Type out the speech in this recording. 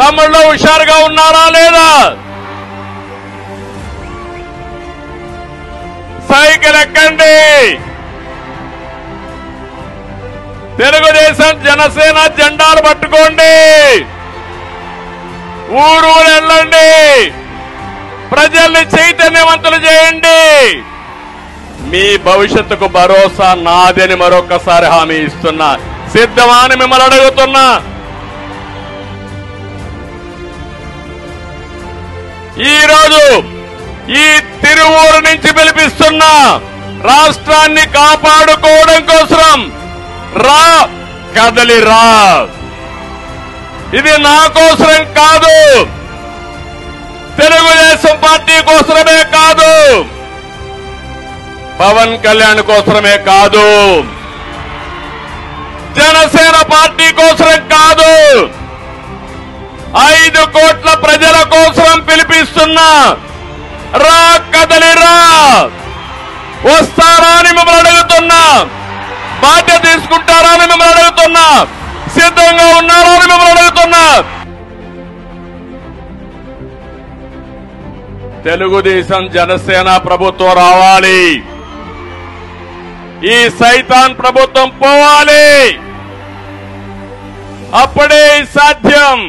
తమ్ముళ్ళు హుషారుగా ఉన్నారా లేదా? సైకిల్ ఎక్కండి. తెలుగుదేశం జనసేన జెండాలు పట్టుకోండి. ఊరు వెళ్ళండి. ప్రజల్ని చైతన్యవంతులు చేయండి. మీ భవిష్యత్తుకు భరోసా నాదని మరొకసారి హామీ ఇస్తున్నా. సిద్ధమా అని మిమ్మల్ని అడుగుతున్నా. ఈరోజు ఈ తిరువూరు నుంచి పిలిపిస్తున్నా. రాష్ట్రాన్ని కాపాడుకోవడం కోసం రా, కదలి రా. ఇది నా కోసరం కాదు, తెలుగుదేశం పార్టీ కోసమే కాదు, పవన్ కళ్యాణ్ కోసమే కాదు, జనసేన పార్టీ కోసరం కాదు, 5 కోట్ల ప్రజల కోసం పిలిపిస్తున్నా. రా, కదలిరా. వస్తారా అని మిమ్మల్ని అడుగుతున్నా. బాధ్యత తీసుకుంటారా అని మిమ్మల్ని అడుగుతున్నా. సిద్ధంగా ఉన్నారా అని మిమ్మల్ని అడుగుతున్నా. తెలుగుదేశం జనసేన ప్రభుత్వం రావాలి. ఈ సైతాన్ ప్రభుత్వం పోవాలి. అప్పుడే సాధ్యం.